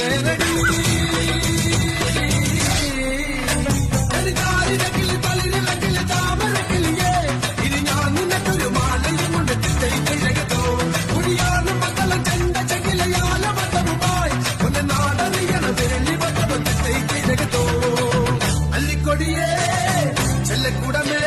വിട്ടേരടി താമരക്കിളിയേ ഇനി ഞാൻ നിനക്കൊരു മാലയും കൊണ്ട് തിട്ടയിട്ടോ കുടിയാനും മക്കളും ചെണ്ട ചകിലയാല മതവുമായി ഒന്ന് നാടറിയണ വേലി മതവും തിട്ടയിട്ടോ അല്ലിക്കൊടിയേ ചെല്ലക്കൂടമേ